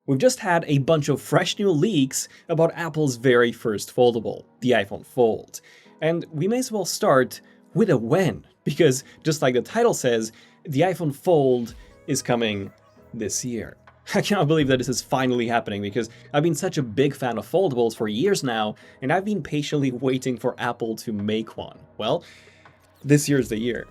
We've just had a bunch of fresh new leaks about Apple's very first foldable, the iPhone Fold. And we may as well start with a when, because just like the title says, the iPhone Fold is coming this year. I cannot believe that this is finally happening because I've been such a big fan of foldables for years now, and I've been patiently waiting for Apple to make one. Well, this year's the year.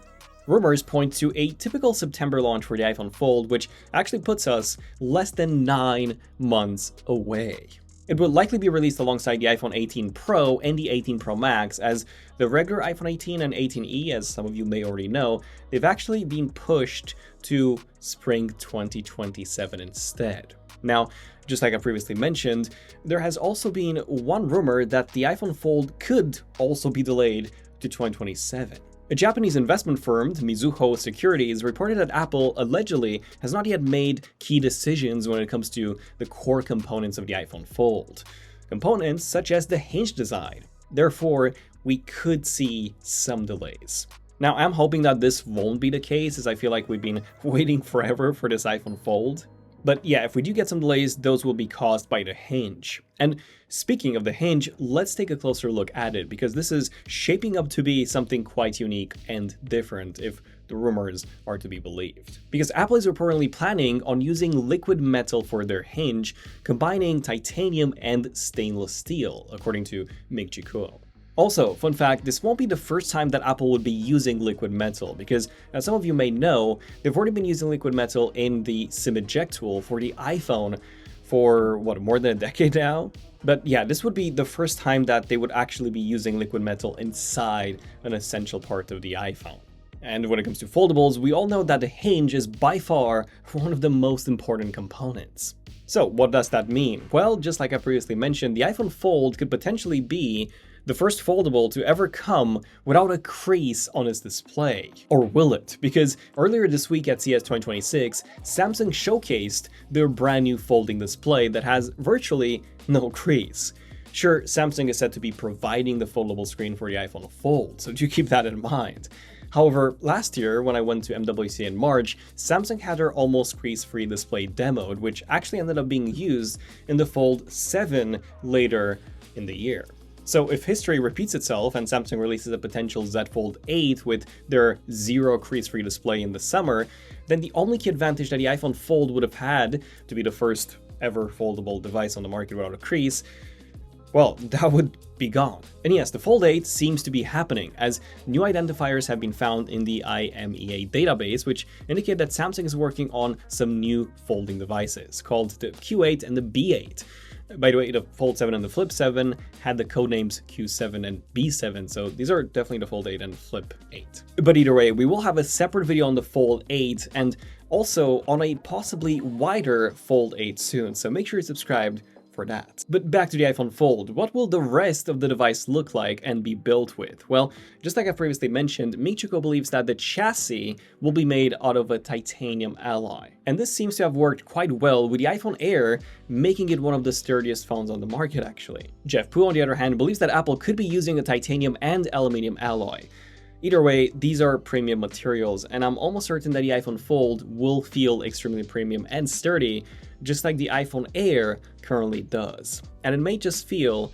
Rumors point to a typical September launch for the iPhone Fold, which actually puts us less than 9 months away. It will likely be released alongside the iPhone 18 Pro and the 18 Pro Max, as the regular iPhone 18 and 18e, as some of you may already know, they've actually been pushed to spring 2027 instead. Now, just like I previously mentioned, there has also been one rumor that the iPhone Fold could also be delayed to 2027. A Japanese investment firm, Mizuho Securities, reported that Apple allegedly has not yet made key decisions when it comes to the core components of the iPhone Fold. Components such as the Hinge design. Therefore, we could see some delays. Now, I'm hoping that this won't be the case, as I feel like we've been waiting forever for this iPhone Fold. But yeah, if we do get some delays, those will be caused by the Hinge. And speaking of the Hinge, let's take a closer look at it, because this is shaping up to be something quite unique and different if the rumors are to be believed. Because Apple is reportedly planning on using liquid metal for their Hinge, combining titanium and stainless steel, according to Mick Jikuo. Also, fun fact, this won't be the first time that Apple would be using liquid metal, because as some of you may know, they've already been using liquid metal in the SIM eject tool for the iPhone for, more than a decade now? But yeah, this would be the first time that they would actually be using liquid metal inside an essential part of the iPhone. And when it comes to foldables, we all know that the Hinge is by far one of the most important components. So what does that mean? Well, just like I previously mentioned, the iPhone Fold could potentially be the first foldable to ever come without a crease on its display. Or will it? Because earlier this week at CES 2026, Samsung showcased their brand new folding display that has virtually no crease. Sure, Samsung is said to be providing the foldable screen for the iPhone Fold, so do keep that in mind. However, last year, when I went to MWC in March, Samsung had their almost crease-free display demoed, which actually ended up being used in the Fold 7 later in the year. So if history repeats itself and Samsung releases a potential Z Fold 8 with their zero crease-free display in the summer, then the only key advantage that the iPhone Fold would have had to be the first ever foldable device on the market without a crease, well, that would be gone. And yes, the Fold 8 seems to be happening, as new identifiers have been found in the IMEA database, which indicate that Samsung is working on some new folding devices, called the Q8 and the B8. By the way, the Fold 7 and the Flip 7 had the codenames Q7 and B7, so these are definitely the Fold 8 and Flip 8. But either way, we will have a separate video on the Fold 8 and also on a possibly wider Fold 8 soon, so make sure you're subscribed for that. But back to the iPhone Fold, what will the rest of the device look like and be built with? Well, just like I previously mentioned, Mick Jikuo believes that the chassis will be made out of a titanium alloy. And this seems to have worked quite well with the iPhone Air, making it one of the sturdiest phones on the market actually. Jeff Pu, on the other hand, believes that Apple could be using a titanium and aluminium alloy. Either way, these are premium materials, and I'm almost certain that the iPhone Fold will feel extremely premium and sturdy, just like the iPhone Air currently does. And it may just feel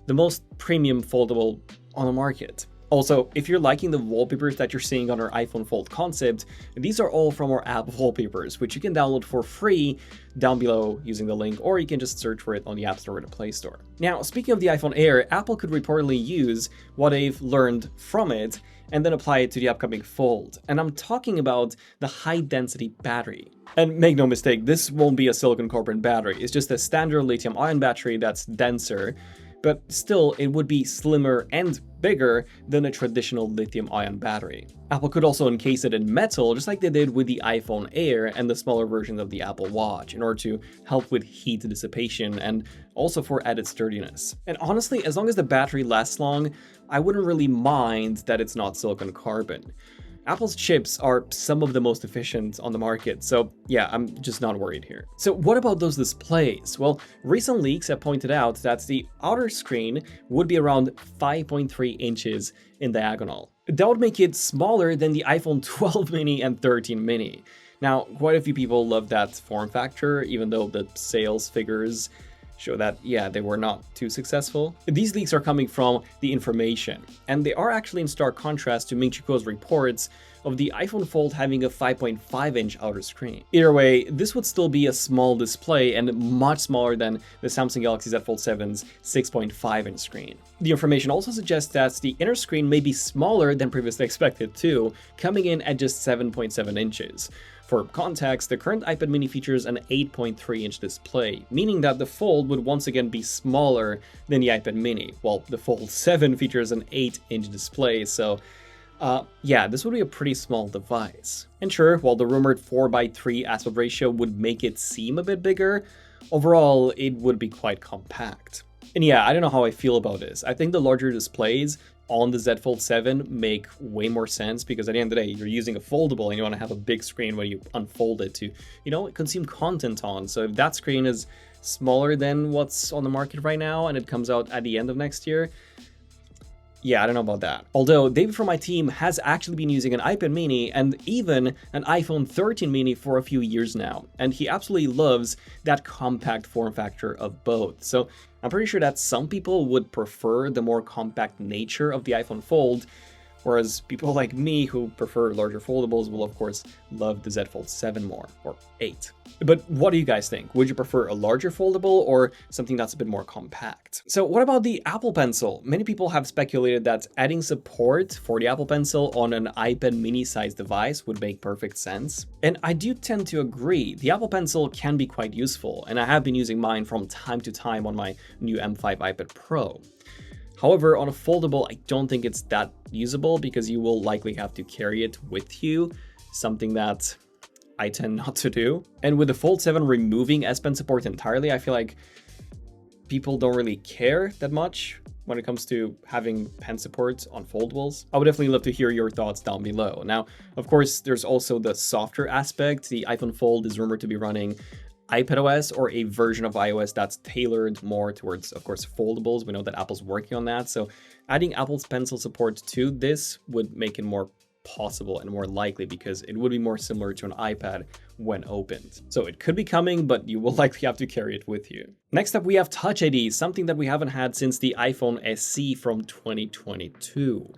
the most premium foldable on the market. Also, if you're liking the wallpapers that you're seeing on our iPhone Fold concept, these are all from our app Wallpapers, which you can download for free down below using the link, or you can just search for it on the App Store or the Play Store. Now, speaking of the iPhone Air, Apple could reportedly use what they've learned from it and then apply it to the upcoming Fold. And I'm talking about the high-density battery. And make no mistake, this won't be a silicon carbon battery. It's just a standard lithium-ion battery that's denser, but still it would be slimmer and bigger than a traditional lithium-ion battery. Apple could also encase it in metal, just like they did with the iPhone Air and the smaller versions of the Apple Watch, in order to help with heat dissipation and also for added sturdiness. And honestly, as long as the battery lasts long, I wouldn't really mind that it's not silicon carbon. Apple's chips are some of the most efficient on the market, so yeah, I'm just not worried here. So what about those displays? Well, recent leaks have pointed out that the outer screen would be around 5.3 inches in diagonal. That would make it smaller than the iPhone 12 mini and 13 mini. Now, quite a few people love that form factor, even though the sales figures show that, yeah, they were not too successful. These leaks are coming from The Information, and they are actually in stark contrast to Ming Chi Kuo's reports of the iPhone Fold having a 5.5-inch outer screen. Either way, this would still be a small display and much smaller than the Samsung Galaxy Z Fold 7's 6.5-inch screen. The Information also suggests that the inner screen may be smaller than previously expected too, coming in at just 7.7 inches. For context, the current iPad mini features an 8.3-inch display, meaning that the Fold would once again be smaller than the iPad mini, while the Fold 7 features an 8-inch display, so yeah, this would be a pretty small device. And sure, while the rumored 4:3 aspect ratio would make it seem a bit bigger, overall it would be quite compact. And yeah, I don't know how I feel about this. I think the larger displays on the Z Fold 7 make way more sense because at the end of the day, you're using a foldable and you want to have a big screen when you unfold it to, consume content on. So if that screen is smaller than what's on the market right now and it comes out at the end of next year, yeah, I don't know about that. Although David from my team has actually been using an iPad mini and even an iPhone 13 mini for a few years now, and he absolutely loves that compact form factor of both. So I'm pretty sure that some people would prefer the more compact nature of the iPhone Fold, whereas people like me who prefer larger foldables will of course love the Z Fold 7 more, or 8. But what do you guys think? Would you prefer a larger foldable or something that's a bit more compact? So what about the Apple Pencil? Many people have speculated that adding support for the Apple Pencil on an iPad mini-sized device would make perfect sense. And I do tend to agree. The Apple Pencil can be quite useful, and I have been using mine from time to time on my new M5 iPad Pro. However, on a foldable, I don't think it's that usable because you will likely have to carry it with you, something that I tend not to do. And with the Fold 7 removing S Pen support entirely, I feel like people don't really care that much when it comes to having pen support on foldables. I would definitely love to hear your thoughts down below. Now, of course, there's also the softer aspect. The iPhone Fold is rumored to be running iPadOS, or a version of iOS that's tailored more towards, of course, foldables. We know that Apple's working on that. So adding Apple's Pencil support to this would make it more possible and more likely because it would be more similar to an iPad when opened. So it could be coming, but you will likely have to carry it with you. Next up, we have TouchID, something that we haven't had since the iPhone SE from 2022.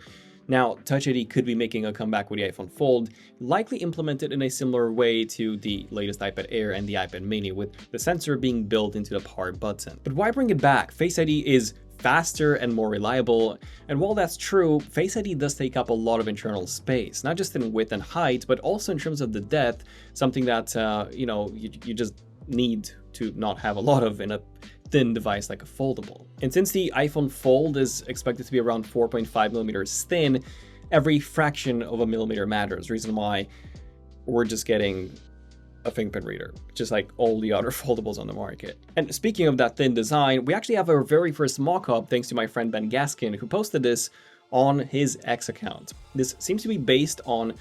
Now, TouchID could be making a comeback with the iPhone Fold, likely implemented in a similar way to the latest iPad Air and the iPad mini, with the sensor being built into the power button. But why bring it back? Face ID is faster and more reliable, and while that's true, Face ID does take up a lot of internal space, not just in width and height, but also in terms of the depth, something that, you just need to not have a lot of in a thin device like a foldable. And since the iPhone Fold is expected to be around 4.5 millimeters thin, every fraction of a millimeter matters. Reason why we're just getting a fingerprint reader, just like all the other foldables on the market. And speaking of that thin design, we actually have our very first mock-up thanks to my friend Ben Gaskin, who posted this on his X account. This seems to be based on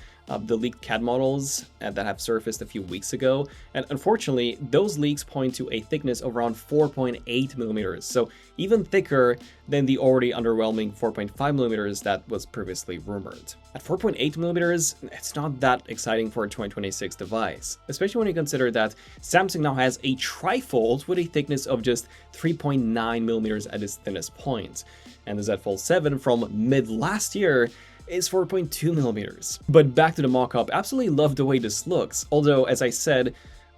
the leaked CAD models that have surfaced a few weeks ago, and unfortunately those leaks point to a thickness of around 4.8 millimeters, so even thicker than the already underwhelming 4.5 millimeters that was previously rumored. At 4.8 millimeters, it's not that exciting for a 2026 device, especially when you consider that Samsung now has a trifold with a thickness of just 3.9 millimeters at its thinnest point, and the Z Fold 7 from mid last year is 4.2 millimeters. But back to the mock-up, absolutely love the way this looks, although as I said,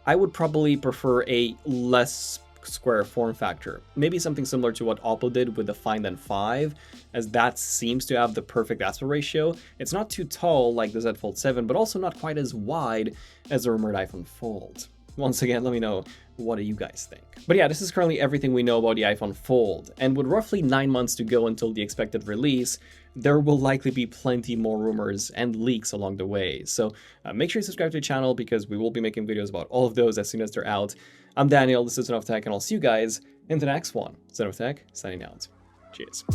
I would probably prefer a less square form factor. Maybe something similar to what Oppo did with the Find N5, as that seems to have the perfect aspect ratio. It's not too tall like the Z Fold 7, but also not quite as wide as the rumored iPhone Fold. Once again, let me know, what do you guys think? But yeah, this is currently everything we know about the iPhone Fold, and with roughly 9 months to go until the expected release, there will likely be plenty more rumors and leaks along the way. So make sure you subscribe to the channel because we will be making videos about all of those as soon as they're out. I'm Daniel, this is ZONEofTECH, and I'll see you guys in the next one. ZONEofTECH, signing out. Cheers.